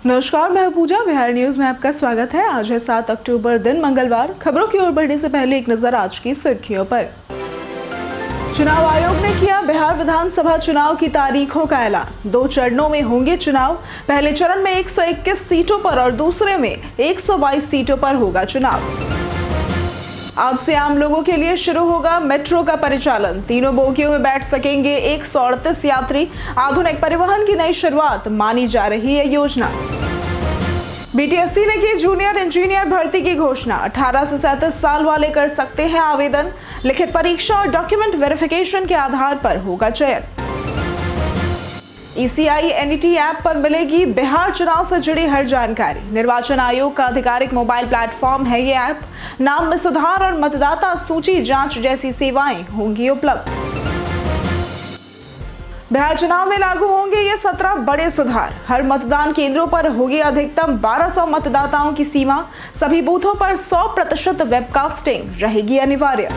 नमस्कार, मैं पूजा। बिहार न्यूज में आपका स्वागत है। आज है 7 अक्टूबर, दिन मंगलवार। खबरों की ओर बढ़ने से पहले एक नजर आज की सुर्खियों पर। चुनाव आयोग ने किया बिहार विधानसभा चुनाव की तारीखों का ऐलान। 2 चरणों में होंगे चुनाव। पहले चरण में 121 सीटों पर और दूसरे में 122 सीटों पर होगा चुनाव। आज से आम लोगों के लिए शुरू होगा मेट्रो का परिचालन। तीनों बोगियों में बैठ सकेंगे 138 यात्री। आधुनिक परिवहन की नई शुरुआत मानी जा रही है योजना। बीटीएससी ने की जूनियर इंजीनियर भर्ती की घोषणा। 18 से 37 साल वाले कर सकते हैं आवेदन। लिखित परीक्षा और डॉक्यूमेंट वेरिफिकेशन के आधार पर होगा चयन। ECI NET ऐप पर मिलेगी बिहार चुनाव से जुड़ी हर जानकारी। निर्वाचन आयोग का आधिकारिक मोबाइल प्लेटफॉर्म है ये ऐप। नाम में सुधार और मतदाता सूची जांच जैसी सेवाएं होंगी उपलब्ध। बिहार चुनाव में लागू होंगे ये 17 बड़े सुधार। हर मतदान केंद्रों पर होगी अधिकतम 1200 मतदाताओं की सीमा। सभी बूथों पर 100% वेबकास्टिंग रहेगी अनिवार्य।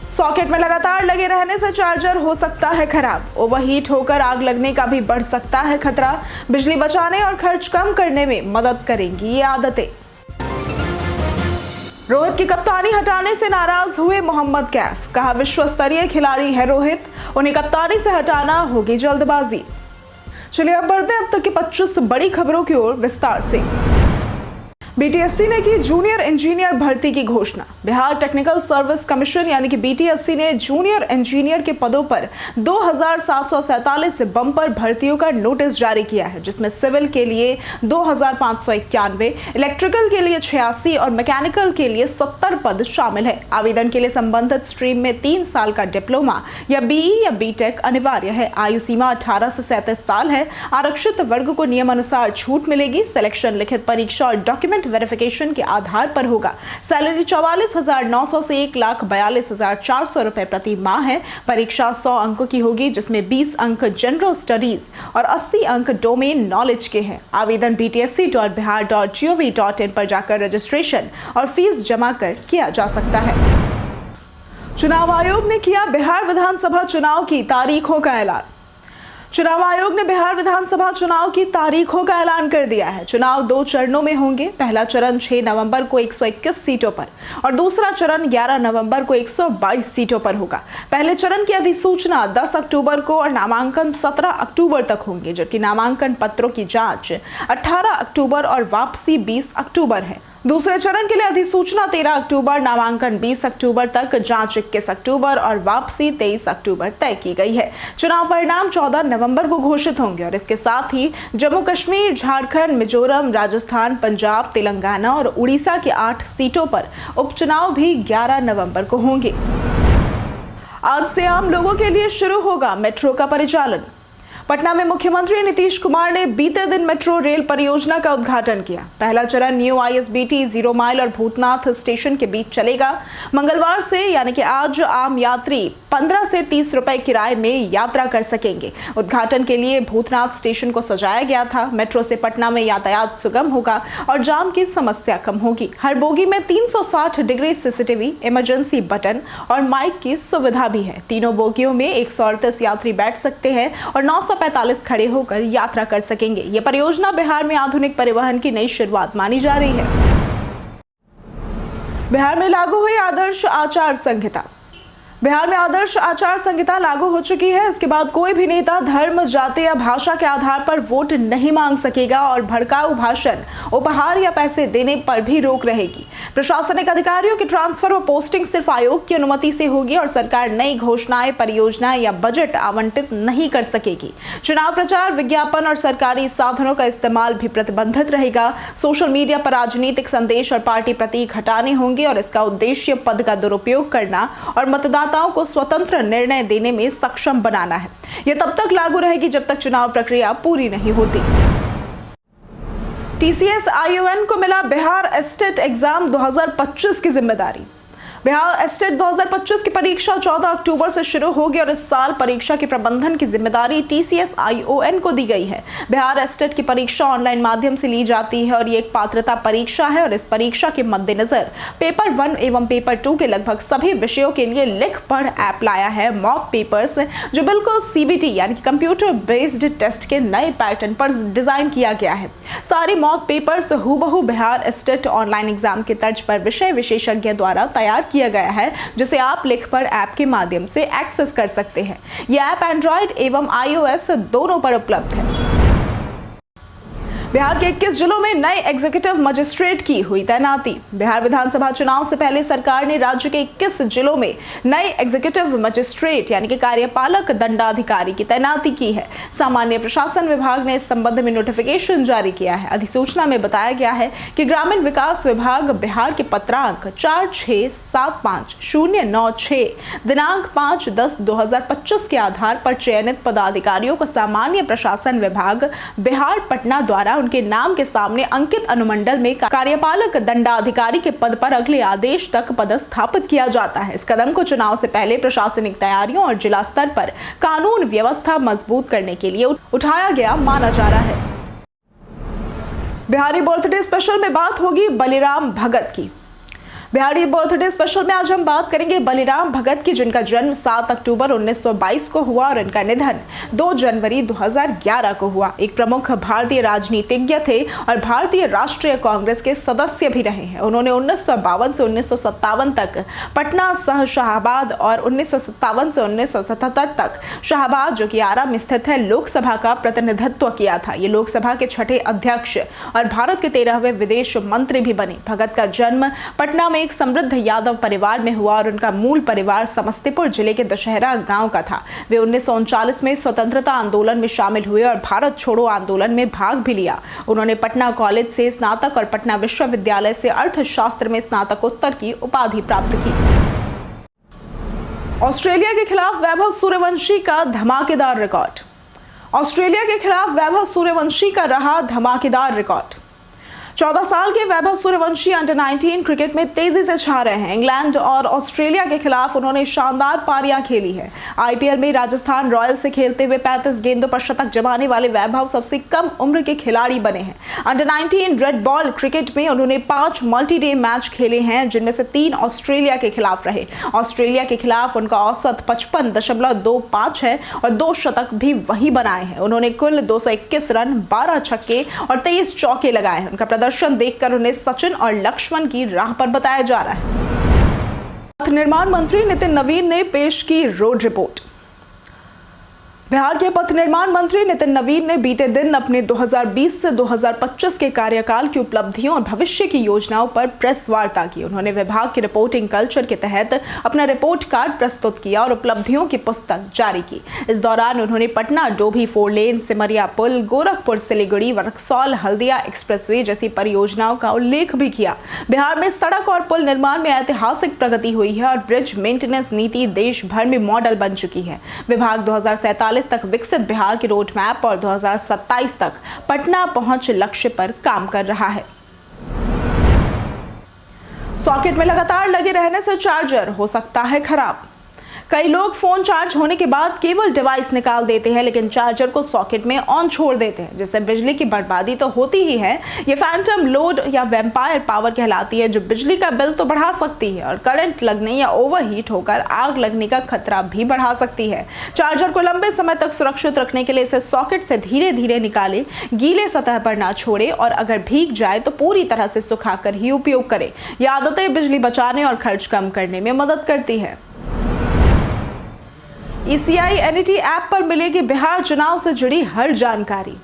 सॉकेट में लगातार लगे रहने से चार्जर हो सकता है खराब। ओवरहीट होकर आग लगने का भी बढ़ सकता है खतरा। बिजली बचाने और खर्च कम करने में मदद करेंगी ये आदतें। रोहित की कप्तानी हटाने से नाराज हुए मोहम्मद कैफ। कहा विश्व स्तरीय खिलाड़ी है रोहित, उन्हें कप्तानी से हटाना होगी जल्दबाजी। चलिए अब बढ़ते हैं अब तक की 25 बड़ी खबरों की ओर विस्तार से। बीटीएससी ने की जूनियर इंजीनियर भर्ती की घोषणा। बिहार टेक्निकल सर्विस कमीशन यानी कि बीटीएससी ने जूनियर इंजीनियर के पदों पर 2747 बम्पर भर्तियों का नोटिस जारी किया है, जिसमें सिविल के लिए 2591, इलेक्ट्रिकल के लिए 86 और मैकेनिकल के लिए 70 पद शामिल है। आवेदन के लिए संबंधित स्ट्रीम में 3 साल का डिप्लोमा या बीई या बीटेक अनिवार्य है। आयु सीमा 18 से 37 साल है। आरक्षित वर्ग को नियमानुसार छूट मिलेगी। सिलेक्शन लिखित परीक्षा और डॉक्यूमेंट वेरिफिकेशन के आधार पर होगा। सैलरी 44,900 से 1,42,400 रुपए प्रति माह है। परीक्षा 100 अंकों की होगी, जिसमें 20 अंक जनरल स्टडीज और 80 अंक डोमेन नॉलेज के हैं। आवेदन btsc.bihar.gov.in पर जाकर रजिस्ट्रेशन और फीस जमा कर किया जा सकता है। चुनाव आयोग ने किया बिहार विधानसभा चुनाव की तारीखों का ऐलान। चुनाव आयोग ने बिहार विधानसभा चुनाव की तारीखों का ऐलान कर दिया है। चुनाव 2 चरणों में होंगे। पहला चरण 6 नवंबर को 121 सीटों पर और दूसरा चरण 11 नवंबर को 122 सीटों पर होगा। पहले चरण की अधिसूचना 10 अक्टूबर को और नामांकन 17 अक्टूबर तक होंगे, जबकि नामांकन पत्रों की जांच 18 अक्टूबर और वापसी 20 अक्टूबर है। दूसरे चरण के लिए अधिसूचना 13 अक्टूबर, नामांकन 20 अक्टूबर तक, जांच 21 अक्टूबर और वापसी 23 अक्टूबर तय की गई है। चुनाव परिणाम 14 नवंबर को घोषित होंगे और इसके साथ ही जम्मू कश्मीर, झारखंड, मिजोरम, राजस्थान, पंजाब, तेलंगाना और उड़ीसा की 8 सीटों पर उपचुनाव भी 11 नवंबर को होंगे। आज से आम लोगों के लिए शुरू होगा मेट्रो का परिचालन। पटना में मुख्यमंत्री नीतीश कुमार ने बीते दिन मेट्रो रेल परियोजना का उद्घाटन किया। पहला चरण न्यू ISBT 0 माइल और भूतनाथ स्टेशन के बीच चलेगा। मंगलवार से यानी कि आज आम यात्री 15 से 30 रुपए किराए में यात्रा कर सकेंगे। उद्घाटन के लिए भूतनाथ स्टेशन को सजाया गया था। मेट्रो से पटना में यातायात सुगम होगा और जाम की समस्या कम होगी। हर बोगी में 360 डिग्री CCTV, इमरजेंसी बटन और माइक की सुविधा भी है। तीनों बोगियों में 138 यात्री बैठ सकते हैं और 945 खड़े होकर यात्रा कर सकेंगे। यह परियोजना बिहार में आधुनिक परिवहन की नई शुरुआत मानी जा रही है। बिहार में लागू हुई आदर्श आचार संहिता। बिहार में आदर्श आचार संहिता लागू हो चुकी है। इसके बाद कोई भी नेता धर्म, जाति या भाषा के आधार पर वोट नहीं मांग सकेगा और भड़काऊ भाषण, उपहार या पैसे देने पर भी रोक रहेगी। प्रशासनिक अधिकारियों की ट्रांसफर व पोस्टिंग सिर्फ आयोग की अनुमति से होगी और सरकार नई घोषणाएं, परियोजनाएं या बजट आवंटित नहीं कर सकेगी। चुनाव प्रचार, विज्ञापन और सरकारी साधनों का इस्तेमाल भी प्रतिबंधित रहेगा। सोशल मीडिया पर राजनीतिक संदेश और पार्टी प्रतीक हटाने होंगे और इसका उद्देश्य पद का दुरुपयोग करना और मतदाताओं को स्वतंत्र निर्णय देने में सक्षम बनाना है। यह तब तक लागू रहेगी जब तक चुनाव प्रक्रिया पूरी नहीं होती। TCS ION को मिला बिहार एस्टेट एग्जाम 2025 की जिम्मेदारी। बिहार एस्टेट 2025 की परीक्षा 14 अक्टूबर से शुरू होगी और इस साल परीक्षा के प्रबंधन की जिम्मेदारी TCS ION को दी गई है। बिहार एस्टेट की परीक्षा ऑनलाइन माध्यम से ली जाती है और ये एक पात्रता परीक्षा है और इस परीक्षा के मद्देनजर पेपर 1 एवं पेपर 2 के लगभग सभी विषयों के लिए लिख पढ़ ऐप लाया है मॉक पेपर्स, जो बिल्कुल CBT यानी कि कंप्यूटर बेस्ड टेस्ट के नए पैटर्न पर डिजाइन किया गया है। सारे मॉक पेपर्स हूबहू बिहार एस्टेट ऑनलाइन एग्जाम के तर्ज पर विषय विशेषज्ञ द्वारा तैयार किया गया है, जिसे आप लिख पढ़ ऐप के माध्यम से एक्सेस कर सकते हैं। यह ऐप एंड्रॉइड एवं iOS दोनों पर उपलब्ध है। बिहार के 21 जिलों में नए एग्जीक्यूटिव मजिस्ट्रेट की हुई तैनाती। बिहार विधानसभा चुनाव से पहले सरकार ने राज्य के 21 जिलों में नए एग्जीक्यूटिव मजिस्ट्रेट यानी कि कार्यपालक दंडाधिकारी की तैनाती की है। सामान्य प्रशासन विभाग ने इस संबंध में नोटिफिकेशन जारी किया है। अधिसूचना में बताया गया है कि ग्रामीण विकास विभाग बिहार के पत्रांक 4675096 दिनांक 5/10/2025 के आधार पर चयनित पदाधिकारियों को सामान्य प्रशासन विभाग बिहार पटना द्वारा उनके नाम के सामने अंकित अनुमंडल में कार्यपालक दंडाधिकारी के पद पर अगले आदेश तक पदस्थापित किया जाता है। इस कदम को चुनाव से पहले प्रशासनिक तैयारियों और जिला स्तर पर कानून व्यवस्था मजबूत करने के लिए उठाया गया माना जा रहा है। बिहारी बर्थडे स्पेशल में बात होगी बलिराम भगत की। बिहारी बर्थडे स्पेशल में आज हम बात करेंगे बलिराम भगत की, जिनका जन्म 7 अक्टूबर 1922 को हुआ और इनका निधन 2 जनवरी 2011 को हुआ। एक प्रमुख भारतीय राजनीतिज्ञ थे और भारतीय राष्ट्रीय कांग्रेस के सदस्य भी रहे हैं। उन्होंने 1952 से 1957 तक पटना सह शाहाबाद और 1957 से 1977 तक शाहाबाद, जो कि आरा में स्थित है, लोकसभा का प्रतिनिधित्व किया था। ये लोकसभा के 6ठे अध्यक्ष और भारत के 13वें विदेश मंत्री भी बने। भगत का जन्म पटना एक समृद्ध यादव परिवार में हुआ और उनका मूल परिवार समस्तीपुर जिले के दशहरा गांव का था। वे 1939 में स्वतंत्रता आंदोलन में शामिल हुए और भारत छोड़ो आंदोलन में भाग भी लिया। उन्होंने पटना कॉलेज से स्नातक और पटना विश्वविद्यालय से अर्थशास्त्र में स्नातकोत्तर की उपाधि प्राप्त की। ऑस्ट्रेलिया के खिलाफ वैभव सूर्यवंशी का धमाकेदार रिकॉर्ड। ऑस्ट्रेलिया के खिलाफ वैभव सूर्यवंशी का रहा धमाकेदार रिकॉर्ड। 14 साल के वैभव सूर्यवंशी अंडर 19 क्रिकेट में तेजी से छा रहे हैं। इंग्लैंड और ऑस्ट्रेलिया के खिलाफ उन्होंने शानदार पारियां खेली है। IPL में राजस्थान रॉयल्स से खेलते हुए 35 गेंदों पर शतक जमाने वाले वैभव सबसे कम उम्र के खिलाड़ी बने हैं। अंडर 19 रेड बॉल क्रिकेट में उन्होंने 5 मल्टी-डे मैच खेले हैं, जिनमें से 3 ऑस्ट्रेलिया के खिलाफ रहे। ऑस्ट्रेलिया के खिलाफ उनका औसत 55.25 है और 2 शतक भी वही बनाए हैं। उन्होंने कुल 221 रन, 12 छक्के और 23 चौके लगाए हैं। उनका प्रदर्शन देखकर उन्हें सचिन और लक्ष्मण की राह पर बताया जा रहा है। पथ निर्माण मंत्री नितिन नवीन ने पेश की रोड रिपोर्ट। बिहार के पथ निर्माण मंत्री नितिन नवीन ने बीते दिन अपने 2020 से 2025 के कार्यकाल की उपलब्धियों और भविष्य की योजनाओं पर प्रेस वार्ता की। उन्होंने विभाग के रिपोर्टिंग कल्चर के तहत अपना रिपोर्ट कार्ड प्रस्तुत किया और उपलब्धियों की पुस्तक जारी की। इस दौरान उन्होंने पटना डोभी 4 लेन, सिमरिया पुल, गोरखपुर सिलीगुड़ी, रक्सौल हल्दिया एक्सप्रेसवे जैसी परियोजनाओं का उल्लेख भी किया। बिहार में सड़क और पुल निर्माण में ऐतिहासिक प्रगति हुई है और ब्रिज मेंटेनेंस नीति देश भर में मॉडल बन चुकी है। विभाग 2047 तक विकसित बिहार के रोड मैप और 2027 तक पटना पहुंच लक्ष्य पर काम कर रहा है। सॉकेट में लगातार लगे रहने से चार्जर हो सकता है खराब। कई लोग फोन चार्ज होने के बाद केवल डिवाइस निकाल देते हैं, लेकिन चार्जर को सॉकेट में ऑन छोड़ देते हैं, जिससे बिजली की बर्बादी तो होती ही है। ये फैंटम लोड या वैम्पायर पावर कहलाती है, जो बिजली का बिल तो बढ़ा सकती है और करंट लगने या ओवरहीट होकर आग लगने का खतरा भी बढ़ा सकती है। चार्जर को लंबे समय तक सुरक्षित रखने के लिए इसे सॉकेट से धीरे धीरे निकालें, गीले सतह पर ना छोड़े और अगर भीग जाए तो पूरी तरह से सुखाकर ही उपयोग करें। ये आदतें बिजली बचाने और खर्च कम करने में मदद करती है। ECI NET ऐप पर मिलेगी बिहार चुनाव से जुड़ी हर जानकारी।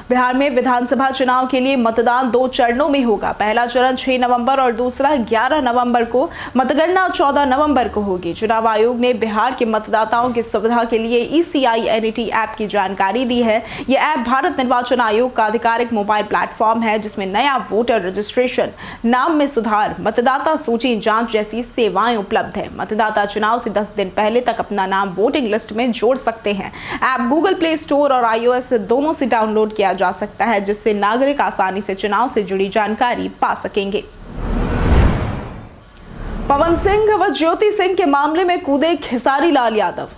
बिहार में विधानसभा चुनाव के लिए मतदान 2 चरणों में होगा। पहला चरण 6 नवंबर और दूसरा 11 नवंबर को। मतगणना 14 नवंबर को होगी। चुनाव आयोग ने बिहार के मतदाताओं की सुविधा के लिए ECI NET ऐप की जानकारी दी है। यह ऐप भारत निर्वाचन आयोग का आधिकारिक मोबाइल प्लेटफॉर्म है, जिसमें नया वोटर रजिस्ट्रेशन, नाम में सुधार, मतदाता सूची जांच जैसी सेवाएं उपलब्ध है। मतदाता चुनाव से 10 दिन पहले तक अपना नाम वोटिंग लिस्ट में जोड़ सकते हैं। ऐप गूगल प्ले स्टोर और iOS दोनों से डाउनलोड किया जा सकता है, जिससे नागरिक आसानी से चुनाव से जुड़ी जानकारी पा सकेंगे। पवन सिंह व ज्योति सिंह के मामले में कूदे खेसारी लाल यादव।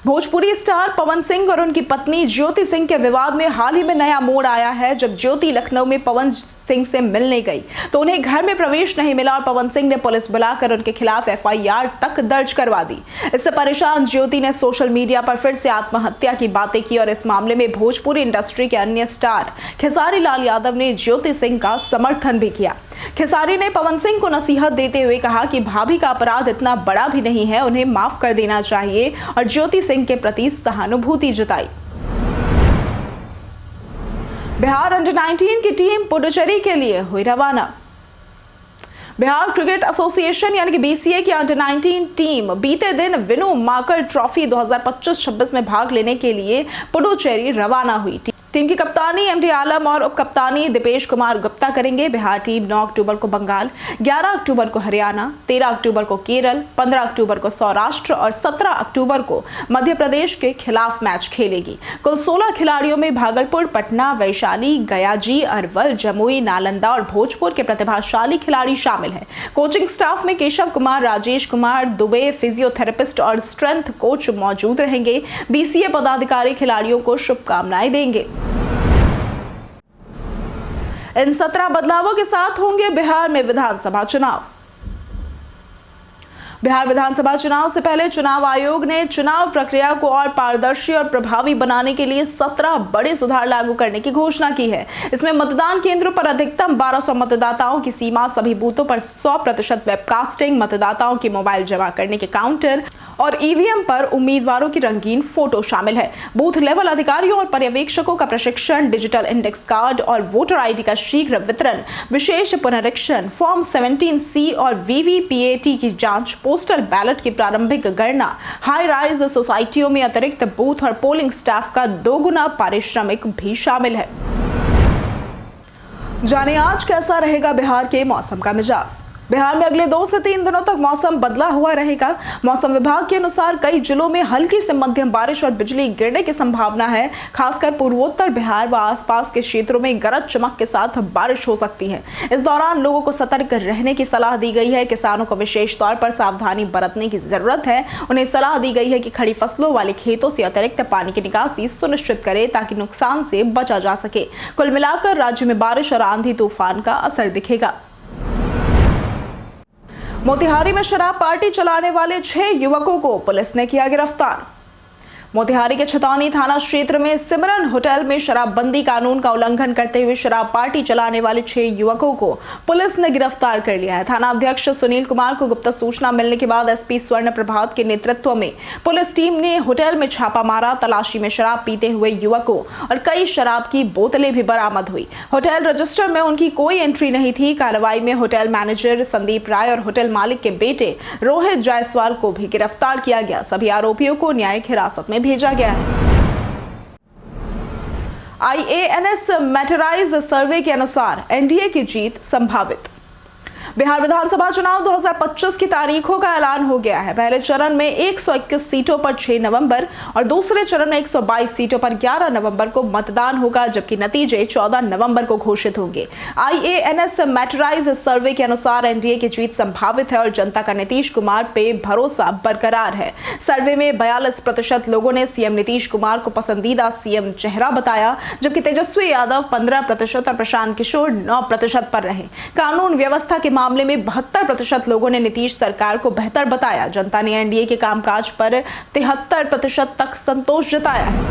भोजपुरी स्टार पवन सिंह और उनकी पत्नी ज्योति सिंह के विवाद में हाल ही में नया मोड़ आया है। जब ज्योति लखनऊ में पवन सिंह से मिलने गई तो उन्हें घर में प्रवेश नहीं मिला और पवन सिंह ने पुलिस बुलाकर उनके खिलाफ एफआईआर तक दर्ज करवा दी। इससे परेशान ज्योति ने सोशल मीडिया पर फिर से आत्महत्या की बातें की और इस मामले में भोजपुरी इंडस्ट्री के अन्य स्टार खेसारी लाल यादव ने ज्योति सिंह का समर्थन भी किया। खेसारी ने पवन सिंह को नसीहत देते हुए कहा कि भाभी का अपराध इतना बड़ा भी नहीं है, उन्हें माफ कर देना चाहिए और ज्योति सिंह के प्रति सहानुभूति जताई। बिहार अंडर 19 की टीम पुडुचेरी के लिए हुई रवाना। बिहार क्रिकेट एसोसिएशन यानी कि बीसीए की अंडर 19 टीम बीते दिन विनू माकर ट्रॉफी 2025-26 में भाग लेने के लिए पुडुचेरी रवाना हुई। टीम की कप्तानी एमडी आलम और उप कप्तानी दीपेश कुमार गुप्ता करेंगे। बिहार टीम 9 अक्टूबर को बंगाल, 11 अक्टूबर को हरियाणा, 13 अक्टूबर को केरल, 15 अक्टूबर को सौराष्ट्र और 17 अक्टूबर को मध्य प्रदेश के खिलाफ मैच खेलेगी। कुल 16 खिलाड़ियों में भागलपुर, पटना, वैशाली, गयाजी, अरवल, जमुई, नालंदा और भोजपुर के प्रतिभाशाली खिलाड़ी शामिल हैं। कोचिंग स्टाफ में केशव कुमार, राजेश कुमार दुबे, फिजियोथेरेपिस्ट और स्ट्रेंथ कोच मौजूद रहेंगे। बीसीए पदाधिकारी खिलाड़ियों को शुभकामनाएं देंगे। इन 17 बदलावों के साथ होंगे बिहार में विधानसभा चुनाव। बिहार विधानसभा चुनाव से पहले चुनाव आयोग ने चुनाव प्रक्रिया को और पारदर्शी और प्रभावी बनाने के लिए 17 बड़े सुधार लागू करने की घोषणा की है। इसमें मतदान केंद्रों पर अधिकतम 1200 मतदाताओं की सीमा, सभी बूथों पर 100% वेबकास्टिंग, मतदाताओं की मोबाइल जमा करने के काउंटर और ईवीएम पर उम्मीदवारों की रंगीन फोटो शामिल है। बूथ लेवल अधिकारियों और पर्यवेक्षकों का प्रशिक्षण, डिजिटल इंडेक्स कार्ड और वोटर आईडी का शीघ्र वितरण, विशेष पुनरीक्षण, फॉर्म 17C और वीवीपीएटी की जांच, पोस्टल बैलेट की प्रारंभिक गणना, हाई राइज सोसाइटियों में अतिरिक्त बूथ और पोलिंग स्टाफ का 2 गुना पारिश्रमिक भी शामिल है। जाने आज कैसा रहेगा बिहार के मौसम का मिजाज। बिहार में अगले 2 से 3 दिनों तक मौसम बदला हुआ रहेगा। मौसम विभाग के अनुसार कई जिलों में हल्की से मध्यम बारिश और बिजली गिरने की संभावना है। खासकर पूर्वोत्तर बिहार व आसपास के क्षेत्रों में गरज चमक के साथ बारिश हो सकती है। इस दौरान लोगों को सतर्क रहने की सलाह दी गई है। किसानों को विशेष तौर पर सावधानी बरतने की जरूरत है। उन्हें सलाह दी गई है कि खड़ी फसलों वाले खेतों से अतिरिक्त पानी की निकासी सुनिश्चित करें ताकि नुकसान से बचा जा सके। कुल मिलाकर राज्य में बारिश और आंधी तूफान का असर दिखेगा। मोतिहारी में शराब पार्टी चलाने वाले 6 युवकों को पुलिस ने किया गिरफ्तार। मोतिहारी के छतौनी थाना क्षेत्र में सिमरन होटल में शराबबंदी कानून का उल्लंघन करते हुए शराब पार्टी चलाने वाले 6 युवकों को पुलिस ने गिरफ्तार कर लिया है। थाना अध्यक्ष सुनील कुमार को गुप्त सूचना मिलने के बाद एसपी स्वर्ण प्रभात के नेतृत्व में पुलिस टीम ने होटल में छापा मारा। तलाशी में शराब पीते हुए युवकों और कई शराब की बोतलें भी बरामद हुई। होटल रजिस्टर में उनकी कोई एंट्री नहीं थी। कार्रवाई में होटल मैनेजर संदीप राय और होटल मालिक के बेटे रोहित जायसवाल को भी गिरफ्तार किया गया। सभी आरोपियों को न्यायिक हिरासत में भेजा गया है। IANS मैटराइज सर्वे के अनुसार एनडीए की जीत संभावित। बिहार विधानसभा चुनाव 2025 की तारीखों का ऐलान हो गया है। पहले चरण में 121 सीटों पर 6 नवंबर और दूसरे चरण में 122 सीटों पर 11 नवंबर को मतदान होगा, जबकि नतीजे 14 नवंबर को घोषित होंगे। IANS मैटराइज सर्वे के अनुसार एनडीए की जीत संभावित है और जनता का नीतीश कुमार पे भरोसा बरकरार है। सर्वे में 42% लोगों ने सीएम नीतीश कुमार को पसंदीदा सीएम चेहरा बताया, जबकि तेजस्वी यादव 15% और प्रशांत किशोर 9% पर रहे। कानून व्यवस्था के मामले में 72% लोगों ने नीतीश सरकार को बेहतर बताया। जनता ने एनडीए के कामकाज पर 73% तक संतोष जताया है।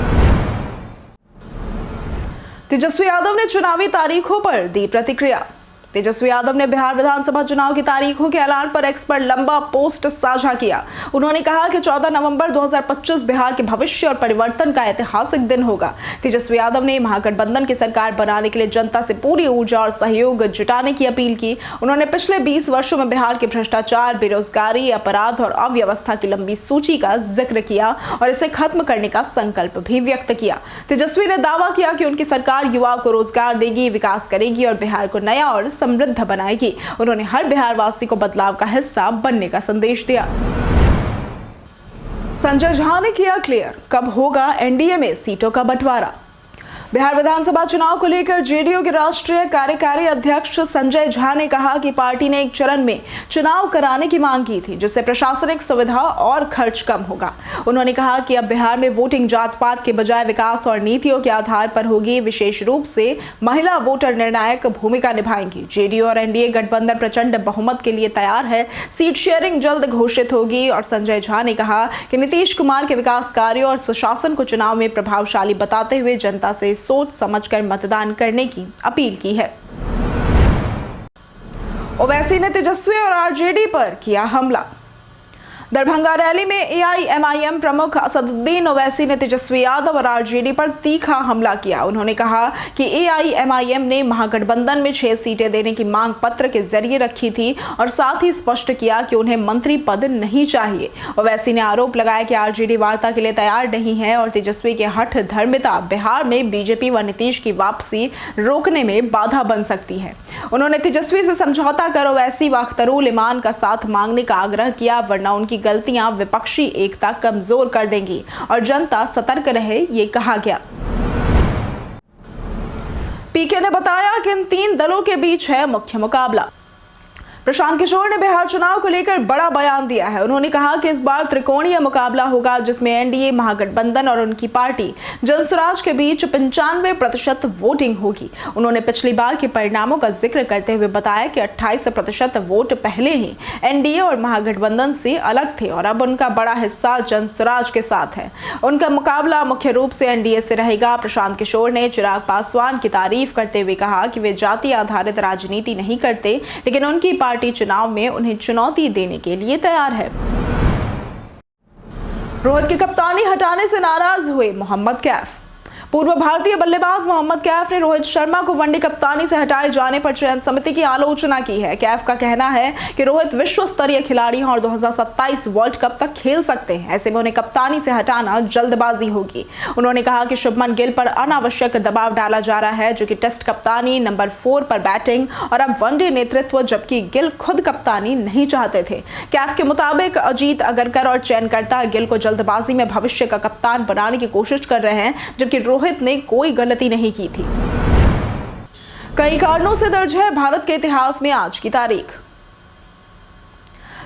तेजस्वी यादव ने चुनावी तारीखों पर दी प्रतिक्रिया। तेजस्वी यादव ने बिहार विधानसभा चुनाव की तारीखों के ऐलान पर एक्स पर लंबा पोस्ट साझा किया। उन्होंने कहा कि 14 नवंबर 2025 बिहार के भविष्य और परिवर्तन का ऐतिहासिक दिन होगा। तेजस्वी यादव ने महागठबंधन की सरकार बनाने के लिए जनता से पूरी ऊर्जा और सहयोग जुटाने की अपील की। उन्होंने पिछले 20 वर्षों में बिहार के भ्रष्टाचार, बेरोजगारी, अपराध और अव्यवस्था की लंबी सूची का जिक्र किया और इसे खत्म करने का संकल्प भी व्यक्त किया। तेजस्वी ने दावा किया कि उनकी सरकार युवाओं को रोजगार देगी, विकास करेगी और बिहार को नया और समृद्ध बनाएगी। उन्होंने हर बिहार वासी को बदलाव का हिस्सा बनने का संदेश दिया। संजय झा ने किया क्लियर, कब होगा एनडीए में सीटों का बंटवारा। बिहार विधानसभा चुनाव को लेकर जेडीयू के राष्ट्रीय कार्यकारी अध्यक्ष संजय झा ने कहा कि पार्टी ने एक चरण में चुनाव कराने की मांग की थी, जिससे प्रशासनिक सुविधा और खर्च कम होगा। उन्होंने कहा कि अब बिहार में वोटिंग जात पात के बजाय विकास और नीतियों के आधार पर होगी। विशेष रूप से महिला वोटर निर्णायक भूमिका निभाएंगी। जेडीयू और एनडीए गठबंधन प्रचंड बहुमत के लिए तैयार है। सीट शेयरिंग जल्द घोषित होगी। और संजय झा ने कहा कि नीतीश कुमार के विकास कार्यों और सुशासन को चुनाव में प्रभावशाली बताते हुए जनता से सोच समझकर मतदान करने की अपील की है। ओवैसी ने तेजस्वी और आरजेडी पर किया हमला। दरभंगा रैली में एआईएमआईएम प्रमुख असदुद्दीन ओवैसी ने तेजस्वी यादव और आरजेडी पर तीखा हमला किया। उन्होंने कहा कि एआईएमआईएम ने महागठबंधन में 6 सीटें देने की मांग पत्र के जरिए रखी थी और साथ ही स्पष्ट किया कि उन्हें मंत्री पद नहीं चाहिए। ओवैसी ने आरोप लगाया कि आरजेडी वार्ता के लिए तैयार नहीं है और तेजस्वी के हठ धर्मिता बिहार में बीजेपी व नीतीश की वापसी रोकने में बाधा बन सकती है। उन्होंने तेजस्वी से समझौता कर ओवैसी व अख्तरुल इमान का साथ मांगने का आग्रह किया, वरना उनकी गलतियां विपक्षी एकता कमजोर कर देंगी और जनता सतर्क रहे, ये कहा गया। पीके ने बताया कि इन 3 दलों के बीच है मुख्य मुकाबला। प्रशांत किशोर ने बिहार चुनाव को लेकर बड़ा बयान दिया है। उन्होंने कहा कि इस बार त्रिकोणीय मुकाबला होगा, जिसमें एनडीए, महागठबंधन और उनकी पार्टी जनसुराज के बीच 95% वोटिंग होगी। उन्होंने पिछली बार के परिणामों का जिक्र करते हुए बताया कि 28% वोट पहले ही एनडीए और महागठबंधन से अलग थे और अब उनका बड़ा हिस्सा जनसुराज के साथ है। उनका मुकाबला मुख्य रूप से एनडीए से रहेगा। प्रशांत किशोर ने चिराग पासवान की तारीफ करते हुए कहा कि वे जाति आधारित राजनीति नहीं करते, लेकिन उनकी पार्टी चुनाव में उन्हें चुनौती देने के लिए तैयार है। रोहित की कप्तानी हटाने से नाराज हुए मोहम्मद कैफ। पूर्व भारतीय बल्लेबाज मोहम्मद कैफ ने रोहित शर्मा को वनडे कप्तानी से हटाए जाने पर चयन समिति की आलोचना की है। कैफ का कहना है कि रोहित विश्व स्तरीय खिलाड़ी हैं और 2027 वर्ल्ड कप तक खेल सकते हैं। ऐसे में उन्हें कप्तानी से हटाना जल्दबाजी होगी। उन्होंने कहा कि शुभमन गिल पर अनावश्यक दबाव डाला जा रहा है, जो कि टेस्ट कप्तानी, नंबर 4 पर बैटिंग और अब वनडे नेतृत्व, जबकि गिल खुद कप्तानी नहीं चाहते थे। कैफ के मुताबिक अजीत अगरकर और चयनकर्ता गिल को जल्दबाजी में भविष्य का कप्तान बनाने की कोशिश कर रहे हैं, जबकि रोहित ने कोई गलती नहीं की थी। कई कारणों से दर्ज है भारत के इतिहास में आज की तारीख।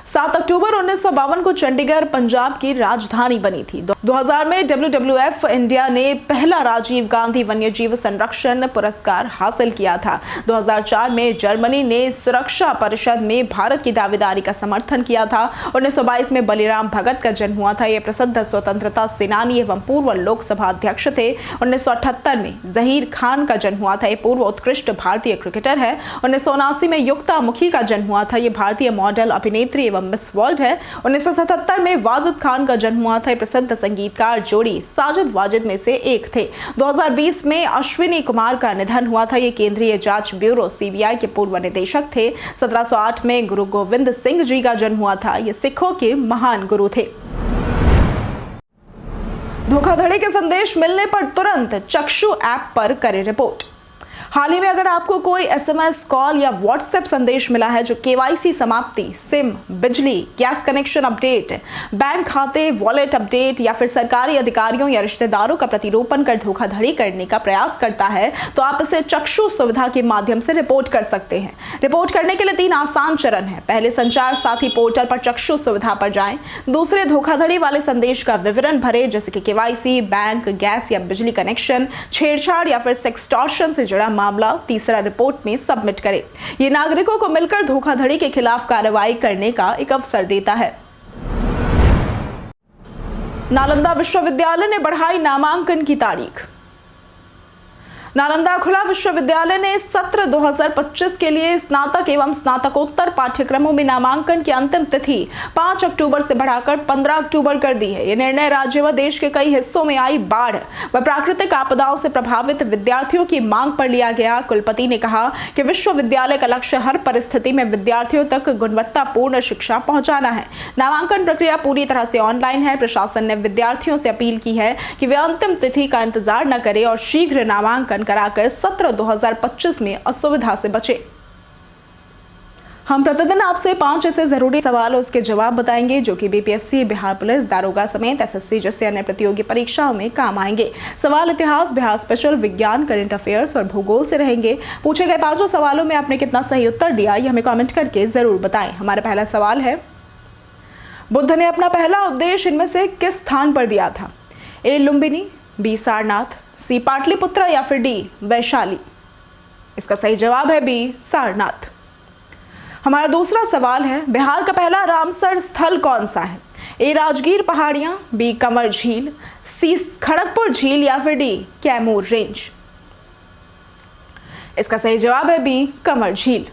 7 अक्टूबर 1952 को चंडीगढ़ पंजाब की राजधानी बनी थी। 2000 में WWF इंडिया ने पहला राजीव गांधी वन्यजीव संरक्षण पुरस्कार हासिल किया था। 2004 में जर्मनी ने सुरक्षा परिषद में भारत की दावेदारी का समर्थन किया था। 1922 में बलिराम भगत का जन्म हुआ था। ये प्रसिद्ध स्वतंत्रता सेनानी एवं पूर्व लोकसभा अध्यक्ष थे। 1978 में जहीर खान का जन्म हुआ था। ये पूर्व उत्कृष्ट भारतीय क्रिकेटर है। 1979 में युक्ता मुखी का जन्म हुआ था। ये भारतीय मॉडल, अभिनेत्री एवं मिस वर्ल्ड है। 1977 में वाजिद खान का जन्म हुआ था। प्रसिद्ध संगीतकार जोड़ी साजिद वाजिद में से एक थे। 2020 में अश्विनी कुमार का निधन हुआ था। ये केंद्रीय जांच ब्यूरो CBI के पूर्व निदेशक थे। 1708 में गुरु गोविंद सिंह जी का जन्म हुआ था। ये सिखों के महान गुरु थे। धोखाधड़ी के संदेश मिलने पर तुरंत चक्षु ऐप पर करें रिपोर्ट। हाल ही में अगर आपको कोई SMS, कॉल या WhatsApp संदेश मिला है जो KYC समाप्ति, सिम, बिजली, गैस कनेक्शन अपडेट, बैंक खाते, वॉलेट अपडेट या फिर सरकारी अधिकारियों या रिश्तेदारों का प्रतिरूपण कर धोखाधड़ी करने का प्रयास करता है, तो आप इसे चक्षु सुविधा के माध्यम से रिपोर्ट कर सकते हैं। रिपोर्ट करने के लिए 3 आसान चरण है। पहले, संचार साथी पोर्टल पर चक्षु सुविधा पर जाएं। दूसरे, धोखाधड़ी वाले संदेश का विवरण भरें, जैसे कि KYC, बैंक, गैस या बिजली कनेक्शन, छेड़छाड़ या फिर सेक्सटॉर्शन से जुड़ा मामला। तीसरा, रिपोर्ट में सबमिट करें। यह नागरिकों को मिलकर धोखाधड़ी के खिलाफ कार्रवाई करने का एक अवसर देता है। नालंदा विश्वविद्यालय ने बढ़ाई नामांकन की तारीख। नालंदा खुला विश्वविद्यालय ने सत्र 2025 के लिए स्नातक एवं स्नातकोत्तर पाठ्यक्रमों में नामांकन की अंतिम तिथि 5 अक्टूबर से बढ़ाकर 15 अक्टूबर कर दी है। यह निर्णय राज्य व देश के कई हिस्सों में आई बाढ़ व प्राकृतिक आपदाओं से प्रभावित विद्यार्थियों की मांग पर लिया गया। कुलपति ने कहा कि विश्वविद्यालय का लक्ष्य हर परिस्थिति में विद्यार्थियों तक गुणवत्तापूर्ण शिक्षा पहुंचाना है। नामांकन प्रक्रिया पूरी तरह से ऑनलाइन है। प्रशासन ने विद्यार्थियों से अपील की है कि वे अंतिम तिथि का इंतजार न करें और शीघ्र नामांकन कराकर सत्र 2025 में असुविधा से बचे। हम प्रतिदिन आपसे 5 ऐसे जरूरी सवाल उसके जवाब बताएंगे जो कि बीपीएससी, बिहार पुलिस, दारोगा समेत एसएससी जैसे अन्य प्रतियोगी परीक्षाओं में काम आएंगे। सवाल इतिहास, बिहार स्पेशल, विज्ञान, करंट अफेयर्स और भूगोल से रहेंगे। पूछे गए 5 सवालों में आपने कितना सही उत्तर दिया ये हमें कमेंट करके जरूर बताएं। हमारा पहला सवाल है, बुद्ध ने अपना पहला उपदेश इनमें से किस स्थान पर दिया था? ए लुम्बिनी, बी सारनाथ, सी पाटलिपुत्र या फिर डी वैशाली? इसका सही जवाब है बी सारनाथ। हमारा दूसरा सवाल है, बिहार का पहला रामसर स्थल कौन सा है? ए राजगीर पहाड़ियां, बी कंवर झील, सी खड़गपुर झील या फिर डी कैमूर रेंज? इसका सही जवाब है बी कंवर झील।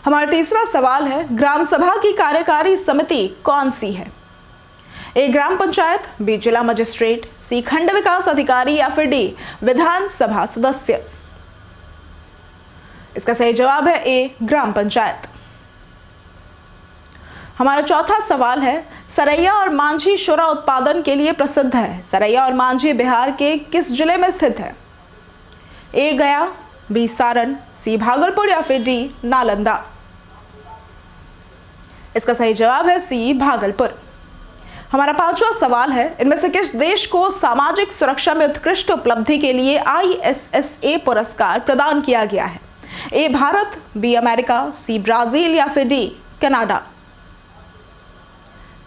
हमारा तीसरा सवाल है, ग्राम सभा की कार्यकारी समिति कौन सी है? ए ग्राम पंचायत, बी जिला मजिस्ट्रेट, सी खंड विकास अधिकारी या फिर डी विधान सभा सदस्य? इसका सही जवाब है ए ग्राम पंचायत। हमारा चौथा सवाल है, सरैया और मांझी शुरा उत्पादन के लिए प्रसिद्ध है। सरैया और मांझी बिहार के किस जिले में स्थित है? ए गया, बी सारण, सी भागलपुर या फिर डी नालंदा? इसका सही जवाब है सी भागलपुर। हमारा पांचवा सवाल है, इनमें से किस देश को सामाजिक सुरक्षा में उत्कृष्ट उपलब्धि के लिए ISSA पुरस्कार प्रदान किया गया है? A Bharat, B America, C Brazil या फिर डी कनाडा?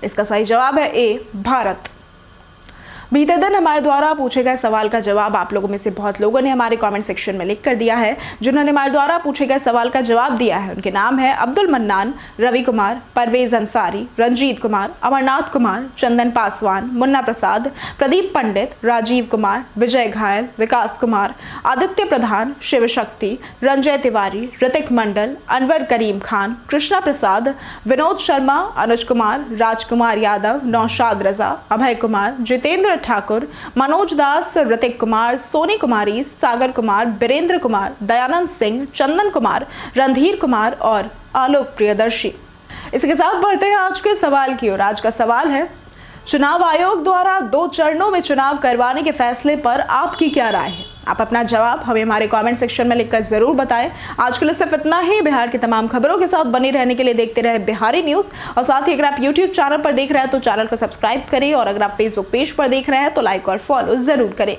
इसका सही जवाब है ए भारत। बीते दिन हमारे द्वारा पूछे गए सवाल का जवाब आप लोगों में से बहुत लोगों ने हमारे कमेंट सेक्शन में लिख कर दिया है। जिन्होंने हमारे द्वारा पूछे गए सवाल का जवाब दिया है उनके नाम है अब्दुल मन्नान, रवि कुमार, परवेज अंसारी, रंजीत कुमार, अमरनाथ कुमार, चंदन पासवान, मुन्ना प्रसाद, प्रदीप पंडित, राजीव कुमार, विजय घायल, विकास कुमार, आदित्य प्रधान, शिव शक्ति, रंजय तिवारी, ऋतिक मंडल, अनवर करीम खान, कृष्णा प्रसाद, विनोद शर्मा, अनुज कुमार, राजकुमार यादव, नौशाद रजा, अभय कुमार, जितेंद्र ठाकुर, मनोज दास, ऋतिक कुमार, सोनी कुमारी, सागर कुमार, बीरेंद्र कुमार, दयानंद सिंह, चंदन कुमार, रणधीर कुमार और आलोक प्रियदर्शी। इसके साथ बढ़ते हैं आज के सवाल की ओर। आज का सवाल है, चुनाव आयोग द्वारा 2 चरणों में चुनाव करवाने के फैसले पर आपकी क्या राय है? आप अपना जवाब हमें हमारे कमेंट सेक्शन में लिखकर जरूर बताएं। आज के लिए सिर्फ इतना ही। बिहार की तमाम खबरों के साथ बने रहने के लिए देखते रहे बिहारी न्यूज़। और साथ ही अगर आप यूट्यूब चैनल पर देख रहे हैं तो चैनल को सब्सक्राइब करें और अगर आप फेसबुक पेज पर देख रहे हैं तो लाइक और फॉलो जरूर करें।